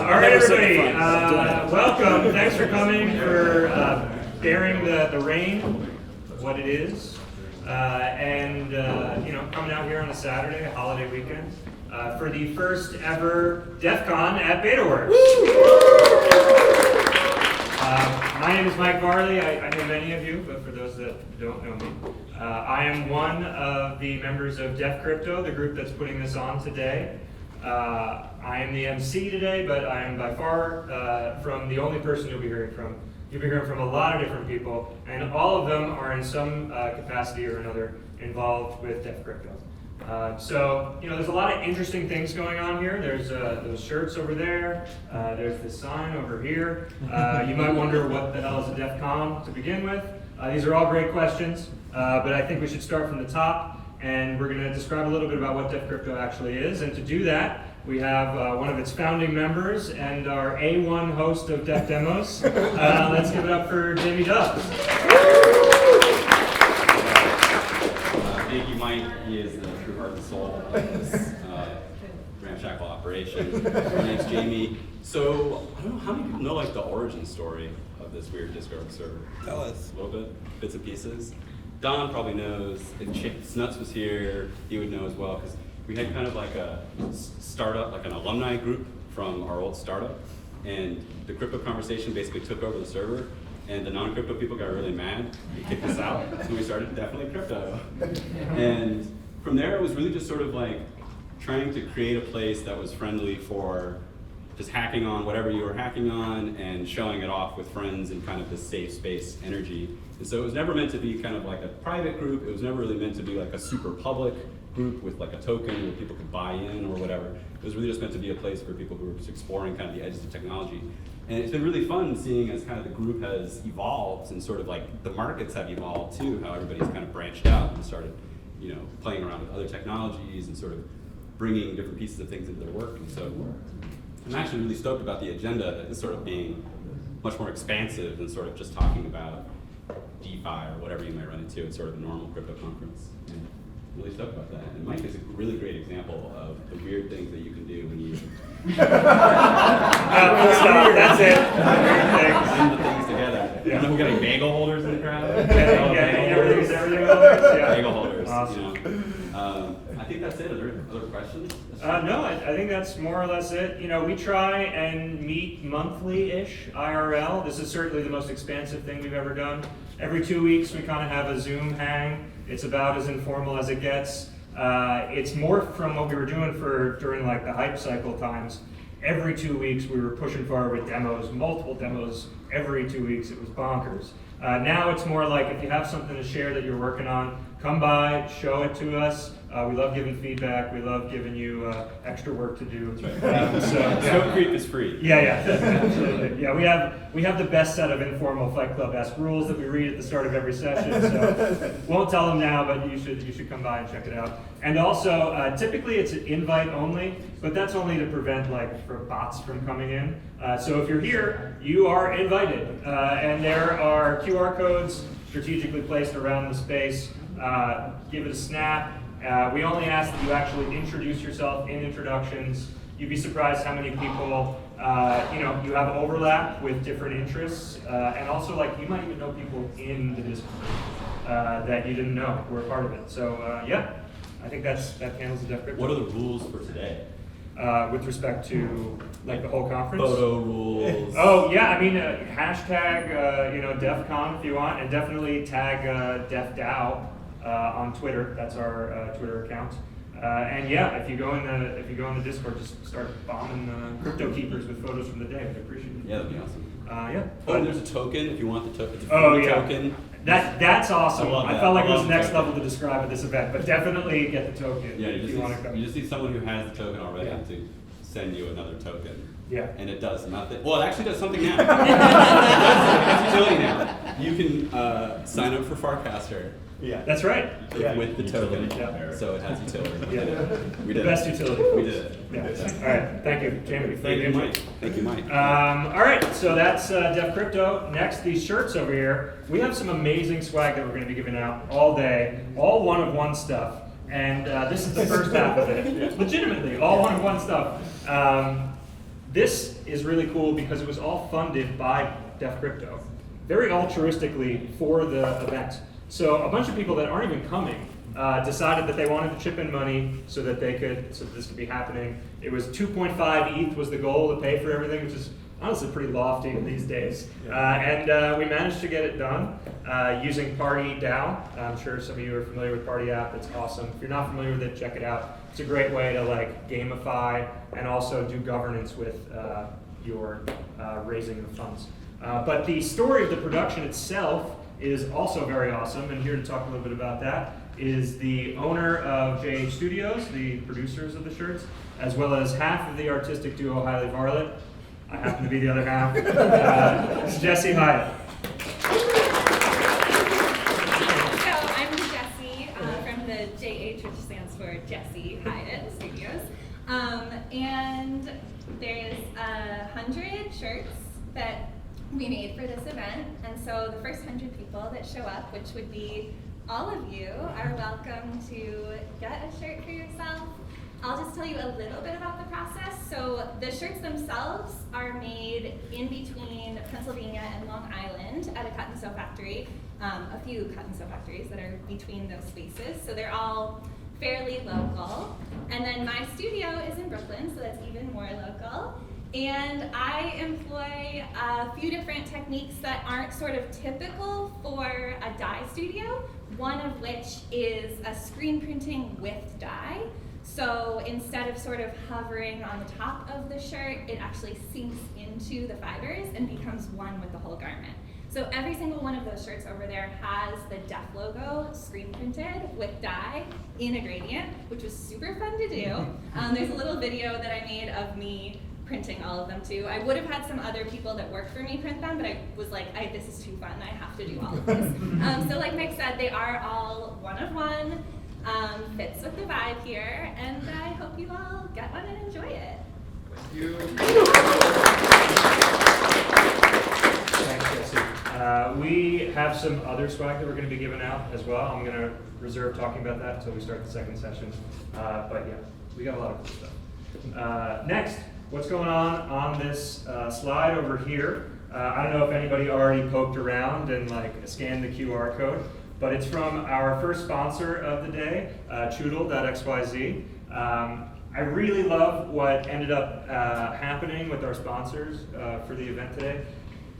All right, everybody, welcome. Thanks for coming, for bearing the rain of what it is, and coming out here on a Saturday, a holiday weekend, for the first ever DEF CON at Betaworks. My name is Mike Varley. I know many of you, but for those that don't know me, I am one of the members of Def.Crypto, the group that's putting this on today. I am the MC today, but I am by far from the only person you'll be hearing from. You'll be hearing from a lot of different people, and all of them are in some capacity or another involved with Def.Crypto. So, there's a lot of interesting things going on here. There's those shirts over there. There's this sign over here. You might wonder what the hell is a DEF CON to begin with. These are all great questions, but I think we should start from the top. And we're going to describe a little bit about what Def.Crypto actually is. And to do that, we have one of its founding members and our A1 host of Def Demos. Let's give it up for Jamie Dubs. Thank you, Mike. He is the true heart and soul of this ramshackle operation. My name's Jamie. So, I don't know, how many people know the origin story of this weird Discord server? Tell us. A little bit, bits and pieces. Don probably knows. If Snuts was here, he would know as well, because we had kind of like a startup, like an alumni group from our old startup, and the crypto conversation basically took over the server, and the non-crypto people got really mad. They kicked us out, so we started Definitely Crypto. And from there, it was really just sort of like trying to create a place that was friendly for just hacking on whatever you were hacking on and showing it off with friends in kind of this safe space energy. And so it was never meant to be kind of like a private group. It was never really meant to be like a super public group with like a token where people could buy in or whatever. It was really just meant to be a place for people who were just exploring kind of the edges of technology. And it's been really fun seeing as kind of the group has evolved and sort of like the markets have evolved too, how everybody's kind of branched out and started, playing around with other technologies and sort of bringing different pieces of things into their work. And so I'm actually really stoked about the agenda as sort of being much more expansive than sort of just talking about DeFi or whatever you might run into at sort of a normal crypto conference. And I'm really stoked about that. And Mike is a really great example of the weird things that you can do when you Stop, that's it. blend the things together. Yeah. And then we got any bagel holders in the crowd? Everything's everything holders? Yeah. Bagel holders. Awesome. I think that's it. Are there other questions? No, I think that's more or less it. We try and meet monthly-ish IRL. This is certainly the most expansive thing we've ever done. Every 2 weeks we kind of have a Zoom hang. It's about as informal as it gets. It's morphed from what we were doing during like the hype cycle times. Every 2 weeks we were pushing forward with demos, multiple demos every 2 weeks. It was bonkers. Now it's more like if you have something to share that you're working on, come by, show it to us. We love giving feedback. We love giving you extra work to do. Scope creep is free. Yeah, absolutely. Yeah, we have the best set of informal Fight Club-esque rules that we read at the start of every session. So won't tell them now, but you should come by and check it out. And also, typically it's an invite only, but that's only to prevent for bots from coming in. So if you're here, you are invited, and there are QR codes strategically placed around the space. Give it a snap. We only ask that you actually introduce yourself in introductions. You'd be surprised how many people, you have overlap with different interests, and also you might even know people in the Discord that you didn't know were a part of it. So I think that handles the Def.Crypto. What are the rules for today? With respect to the whole conference? Photo rules. Oh yeah, I mean hashtag DEF CON if you want, and definitely tag DefDAO on Twitter. That's our Twitter account. And if you go in the Discord, just start bombing crypto keepers with photos from the day. I'd appreciate it. Yeah, that'd be awesome. But there's a token if you want the token. Token. That's awesome. I felt like it was next token. level to describe at this event, but definitely get the token. Yeah, if you want to come. you just need someone who has the token already to send you another token. Yeah. And it does nothing. Well, it actually does something now. It has utility now. You can sign up for Farcaster. Yeah, that's right. With the token. Yeah. So it has utility. Yeah. We did Best utility. We did it. Yeah. All right. Thank you, Jamie. Thank you, Mike. Thank you, Mike. All right. So that's Def.Crypto. Next, these shirts over here. We have some amazing swag that we're going to be giving out all day. All one-of-one stuff. And this is the first half of it. Legitimately, all one-of-one stuff. This is really cool because it was all funded by Def.Crypto, very altruistically for the event. So a bunch of people that aren't even coming decided that they wanted to chip in money so that this could be happening. It was 2.5 ETH was the goal to pay for everything, which is honestly pretty lofty these days. And we managed to get it done using Party DAO. I'm sure some of you are familiar with Party app. It's awesome. If you're not familiar with it, check it out. It's a great way to like gamify and also do governance with your raising of funds. But the story of the production itself is also very awesome, and here to talk a little bit about that is the owner of JH Studios, the producers of the shirts, as well as half of the artistic duo Highly Varlet. I happen to be the other half. It's Jesse Hyatt. So I'm Jessie from the JH, which stands for Jesse Hyatt Studios. And there's 100 shirts that we made for this event. And so the first 100 people that show up, which would be all of you, are welcome to get a shirt for yourself. I'll just tell you a little bit about the process. So the shirts themselves are made in between Pennsylvania and Long Island at a cut and sew factory, a few cut and sew factories that are between those spaces. So they're all fairly local. And then my studio is in Brooklyn, so that's even more local. And I employ a few different techniques that aren't sort of typical for a dye studio, one of which is a screen printing with dye. So instead of sort of hovering on the top of the shirt, it actually sinks into the fibers and becomes one with the whole garment. So every single one of those shirts over there has the Def logo screen printed with dye in a gradient, which was super fun to do. There's a little video that I made of me printing all of them too. I would have had some other people that worked for me print them, but I was like, this is too fun, I have to do all of this. So like Mike said, they are all one of one, fits with the vibe here, and I hope you all get one and enjoy it. Thank you. Thanks, Jesse. We have some other swag that we're going to be giving out as well. I'm going to reserve talking about that until we start the second session. But yeah, we got a lot of cool stuff. Next, what's going on this slide over here? I don't know if anybody already poked around and like scanned the QR code, but it's from our first sponsor of the day, Choodle.xyz. I really love what ended up happening with our sponsors for the event today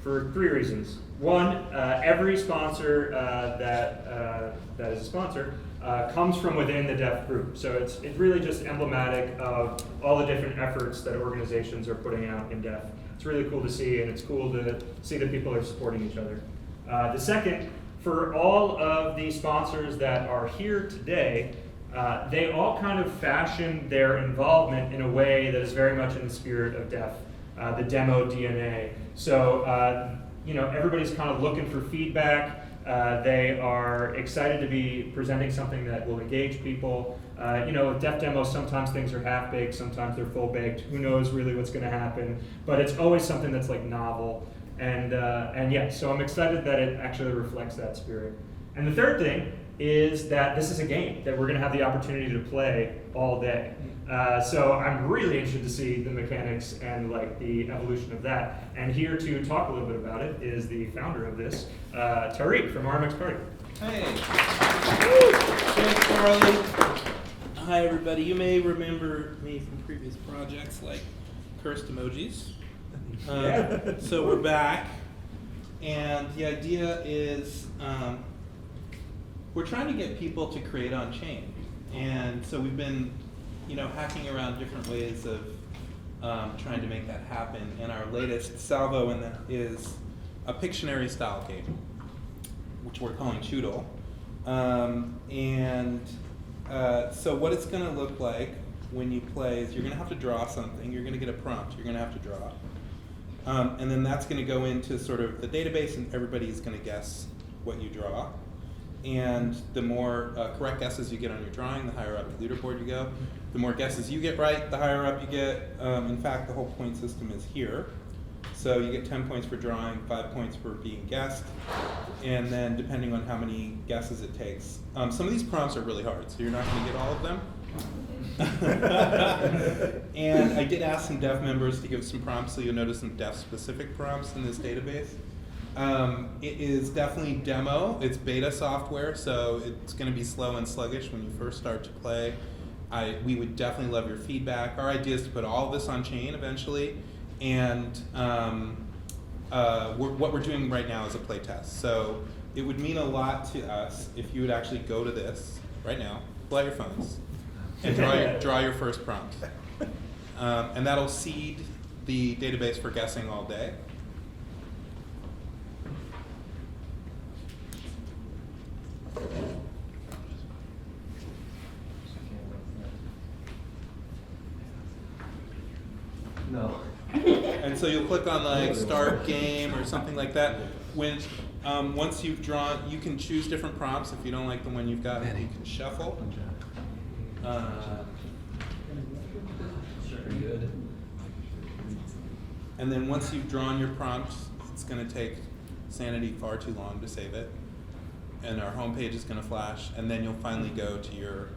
for 3 reasons. One, every sponsor that is a sponsor comes from within the Def group. So it's really just emblematic of all the different efforts that organizations are putting out in Def. It's really cool to see, and it's cool to see that people are supporting each other. The second, for all of the sponsors that are here today, they all kind of fashion their involvement in a way that is very much in the spirit of Def, the demo DNA. So, everybody's kind of looking for feedback. They are excited to be presenting something that will engage people. With Def demos, sometimes things are half-baked, sometimes they're full-baked. Who knows really what's going to happen? But it's always something that's like novel. And yeah, so I'm excited that it actually reflects that spirit. And the third thing is that this is a game that we're going to have the opportunity to play all day. So I'm really interested to see the mechanics and like the evolution of that. And here to talk a little bit about it is the founder of this, Tariq from RMX Party. Hey. Thanks, Carly. Hi, everybody. You may remember me from previous projects like cursed emojis. So we're back, and the idea is we're trying to get people to create on chain, and so we've been, hacking around different ways of trying to make that happen. And our latest salvo in that is a Pictionary style game, which we're calling Choodle. So what it's going to look like when you play is you're going to have to draw something. You're going to get a prompt. You're going to have to draw. And then that's going to go into sort of the database, and everybody's going to guess what you draw. And the more correct guesses you get on your drawing, the higher up the leaderboard you go. The more guesses you get right, the higher up you get. In fact, the whole point system is here. So you get 10 points for drawing, 5 points for being guessed, and then depending on how many guesses it takes. Some of these prompts are really hard, so you're not going to get all of them. And I did ask some Def members to give some prompts, so you'll notice some Def-specific prompts in this database. It is definitely demo. It's beta software, so it's going to be slow and sluggish when you first start to play. We would definitely love your feedback. Our idea is to put all of this on chain eventually, and what we're doing right now is a play test. So it would mean a lot to us if you would actually go to this right now, pull out your phones, and draw your first prompt. And that'll seed the database for guessing all day. No. And so you'll click on like start game or something like that. When once you've drawn, you can choose different prompts. If you don't like the one you've got, you can shuffle. Very good. And then once you've drawn your prompt, it's going to take Sanity far too long to save it. And our homepage is going to flash, and then you'll finally go to your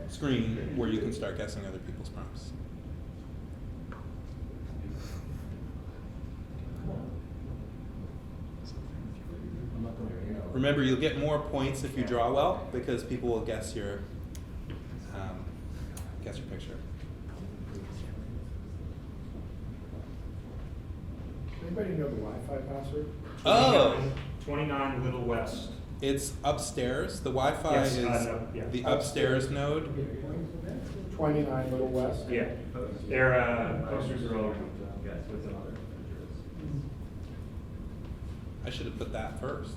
screen where you can start guessing other people's prompts. Remember, you'll get more points if you draw well, because people will guess your picture. Anybody know the Wi-Fi password? Oh! 29 Little West. It's upstairs. The Wi-Fi Yes, is no, yeah. the upstairs node. 29 Little West? Yeah, their posters are all over. I should have put that first.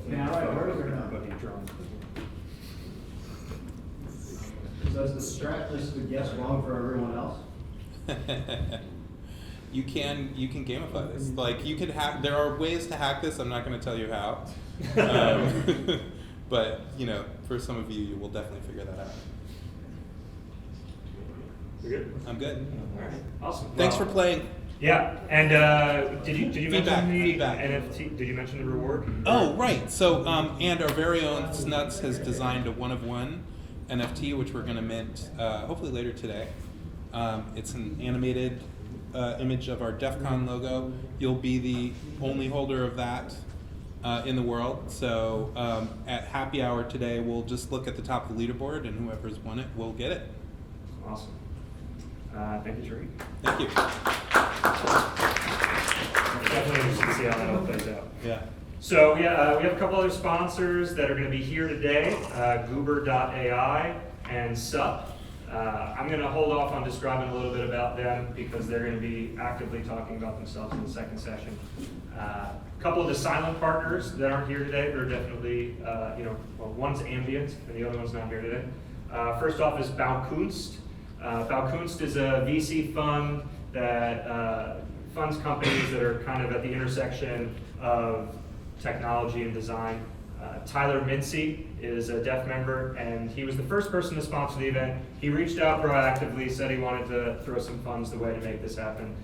Yeah, I heard it or not. Does the strat just guess wrong for everyone else? You can gamify this. Like you can hack. There are ways to hack this. I'm not going to tell you how. But for some of you, you will definitely figure that out. You're good? I'm good. All right, awesome. Thanks Well, for playing. Yeah, and did you Feedback, mention the feedback. NFT? Did you mention the reward? Oh, right. So, and our very own Snuts has designed a one-of-one NFT, which we're going to mint hopefully later today. It's an animated image of our DEF.CON logo. You'll be the only holder of that in the world. So at happy hour today, we'll just look at the top of the leaderboard, and whoever's won it will get it. Awesome. Thank you, Tariq. Thank you. Definitely interested to see how that all plays out. Yeah. So yeah, we have a couple other sponsors that are going to be here today, goober.ai and SUP. I'm going to hold off on describing a little bit about them because they're going to be actively talking about themselves in the second session. A couple of the silent partners that aren't here today, they're definitely, one's ambient and the other one's not here today. First off is Baukunst. Baukunst is a VC fund that funds companies that are kind of at the intersection of technology and design. Tyler Mincy is a Def member, and he was the first person to sponsor the event. He reached out proactively, said he wanted to throw some funds the way to make this happen.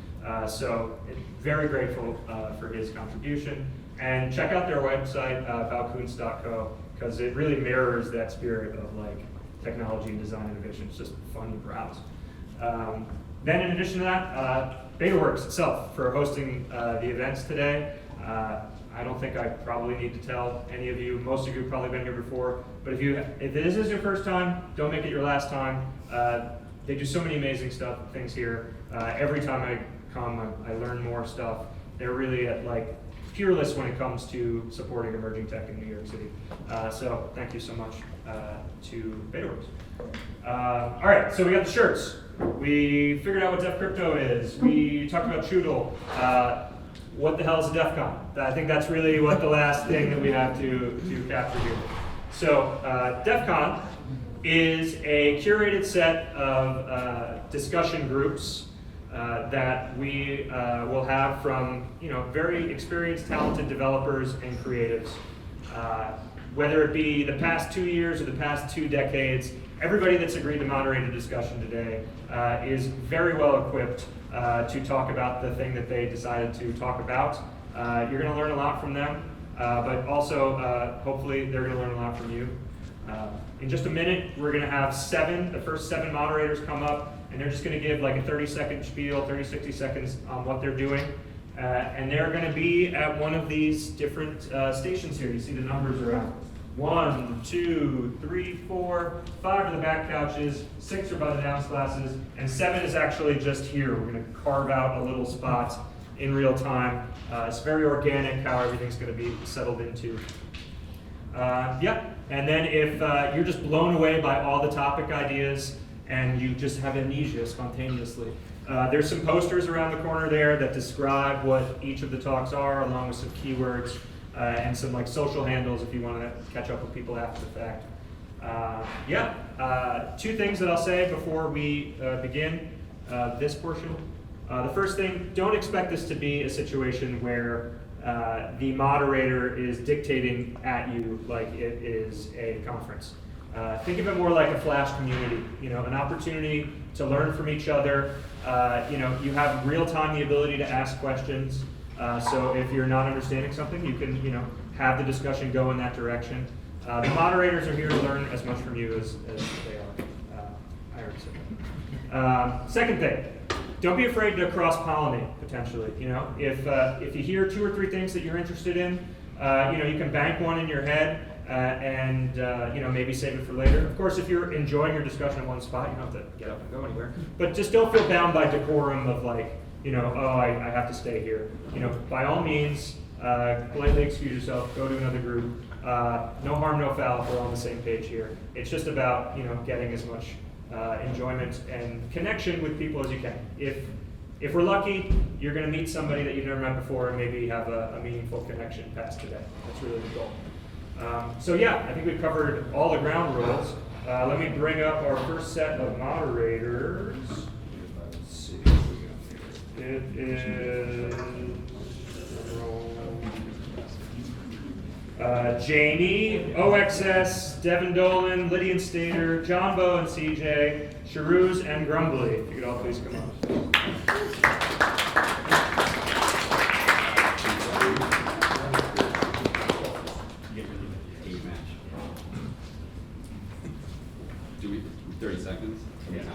So very grateful for his contribution. And check out their website, baukunst.co, because it really mirrors that spirit of like technology and design innovation. It's just fun to browse. Then in addition to that, Betaworks itself for hosting the events today. I don't think I probably need to tell any of you. Most of you have probably been here before, but if this is your first time, don't make it your last time. They do so many amazing things here. Every time I come, I learn more stuff. They're really peerless when it comes to supporting emerging tech in New York City. So thank you so much to Betaworks. All right, so we got the shirts. We figured out what Def.Crypto is. We talked about Choodle. What the hell is a DEF.CON? I think that's really what the last thing that we have to capture here. So DEF.CON is a curated set of discussion groups that we will have from very experienced, talented developers and creatives Whether it be the past 2 years or the past 2 decades, everybody that's agreed to moderate a discussion today is very well equipped to talk about the thing that they decided to talk about. You're going to learn a lot from them, but also hopefully they're going to learn a lot from you. In just a minute, we're going to have the first 7 moderators come up, and they're just going to give like a 30-second spiel, 30, 60 seconds on what they're doing. And they're going to be at one of these different stations here. You see the numbers around. 1, 2, 3, 4, 5 are the back couches, 6 are by the downs glasses, and 7 is actually just here. We're going to carve out a little spot in real time. It's very organic how everything's going to be settled into. Yeah, and then if you're just blown away by all the topic ideas and you just have amnesia spontaneously, there's some posters around the corner there that describe what each of the talks are, along with some keywords and some like social handles if you want to catch up with people after the fact. Yeah, 2 things that I'll say before we begin this portion. The first thing, don't expect this to be a situation where the moderator is dictating at you like it is a conference. Think of it more like a Flash community, an opportunity to learn from each other. You have real time the ability to ask questions. So if you're not understanding something, you can, have the discussion go in that direction. The moderators are here to learn as much from you as they are. I already said that. Second thing, don't be afraid to cross-pollinate potentially. If you hear 2 or 3 things that you're interested in, you can bank one in your head. And maybe save it for later. Of course, if you're enjoying your discussion in one spot, you don't have to get up and go anywhere. But just don't feel bound by decorum of like, I have to stay here. By all means, politely excuse yourself, go to another group. No harm, no foul if we're on the same page here. It's just about, getting as much enjoyment and connection with people as you can. If we're lucky, you're going to meet somebody that you've never met before and maybe have a meaningful connection past today. That's really the goal. So yeah, I think we've covered all the ground rules. Let me bring up our first set of moderators. Let's see. It is Jamie, OXS, Devin Dolan, Lydian Stater, John Bow and CJ, Sharuz and Grumbly. If you could all please come up. Do we 30 seconds?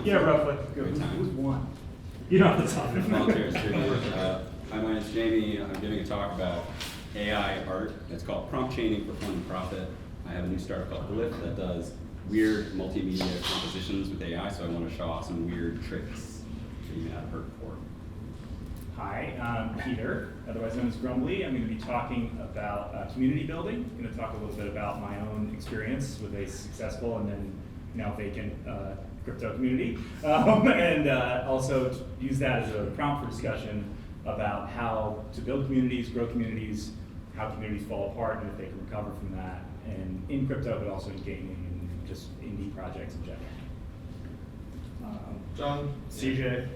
Yeah, roughly. Good time. Who's one? You don't have the time. Volunteers. Hi, my name's Jamie. I'm giving a talk about AI art. It's called Prompt Chaining for Fun and Profit. I have a new startup called Glyph that does weird multimedia compositions with AI, so I want to show off some weird tricks that you may not have heard before. Hi, I'm Peter, otherwise known as Grumbly. I'm going to be talking about community building. I'm going to talk a little bit about my own experience with a successful and then now vacant crypto community, and also use that as a prompt for discussion about how to build communities, grow communities, how communities fall apart, and if they can recover from that, and in crypto, but also in gaming and just indie projects in general. John, CJ.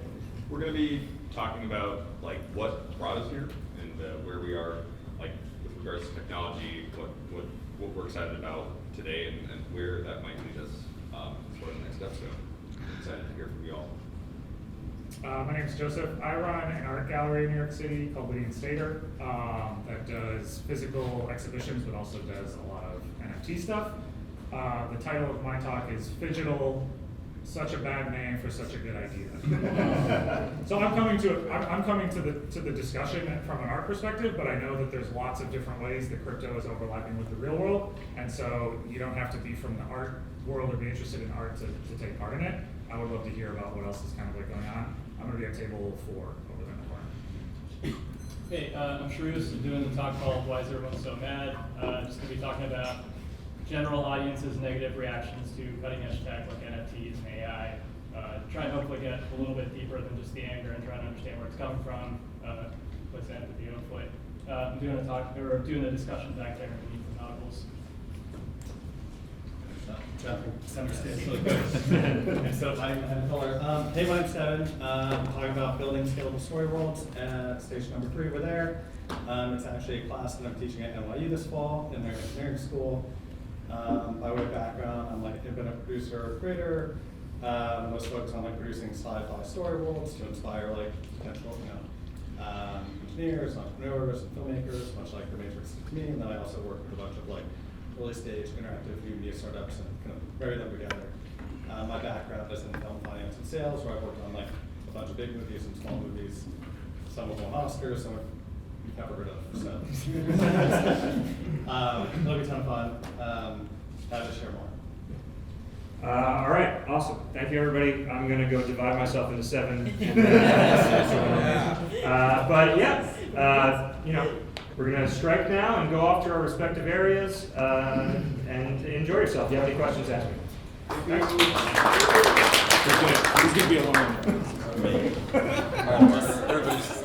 we're going to be talking about like what brought us here and where we are, like with regards to technology, what we're excited about today, and where that might lead us for the next step. So I'm excited to hear from you all. My name is Joseph. I run an art gallery in New York City called Lydian Stater that does physical exhibitions, but also does a lot of NFT stuff. The title of my talk is Phygital, Such a Bad Name for Such a Good Idea. So I'm coming to the discussion from an art perspective, but I know that there's lots of different ways that crypto is overlapping with the real world, and so you don't have to be from the art world or be interested in art to take part in it. I would love to hear about what else is kind of like going on. I'm going to be at table 4 over there in the corner. Hey, I'm Sharuz. I'm doing the talk called Why Is Everyone So Mad? Just going to be talking about general audience's negative reactions to cutting edge tech like NFTs and AI. Try and hopefully get a little bit deeper than just the anger and trying to understand where it's coming from. With empathy, hopefully. I'm doing doing the discussion back there underneath the nodules. Center stage really quick. Instead of hiding behind a pillar. Hey, my name's Kevin. Talking about building scalable story worlds at station number 3 over there. It's actually a class that I'm teaching at NYU this fall in their engineering school. By way of background, I've been a producer or creator. Most focused on producing sci-fi story worlds to inspire potential, engineers, entrepreneurs, and filmmakers, much like The Matrix to me. And then I also work with a bunch of early stage interactive new media startups and kind of marry them together. My background is in film finance and sales, where I've worked on a bunch of big movies and small movies. Some of them won Oscars, some you've never heard of. So it'll be a ton of fun. Happy to share more. All right, awesome. Thank you, everybody. I'm going to go divide myself into 7. But yeah, we're going to strike now and go off to our respective areas and enjoy yourself. If you have any questions, ask me. Thanks. He's going to be a long one. Everybody's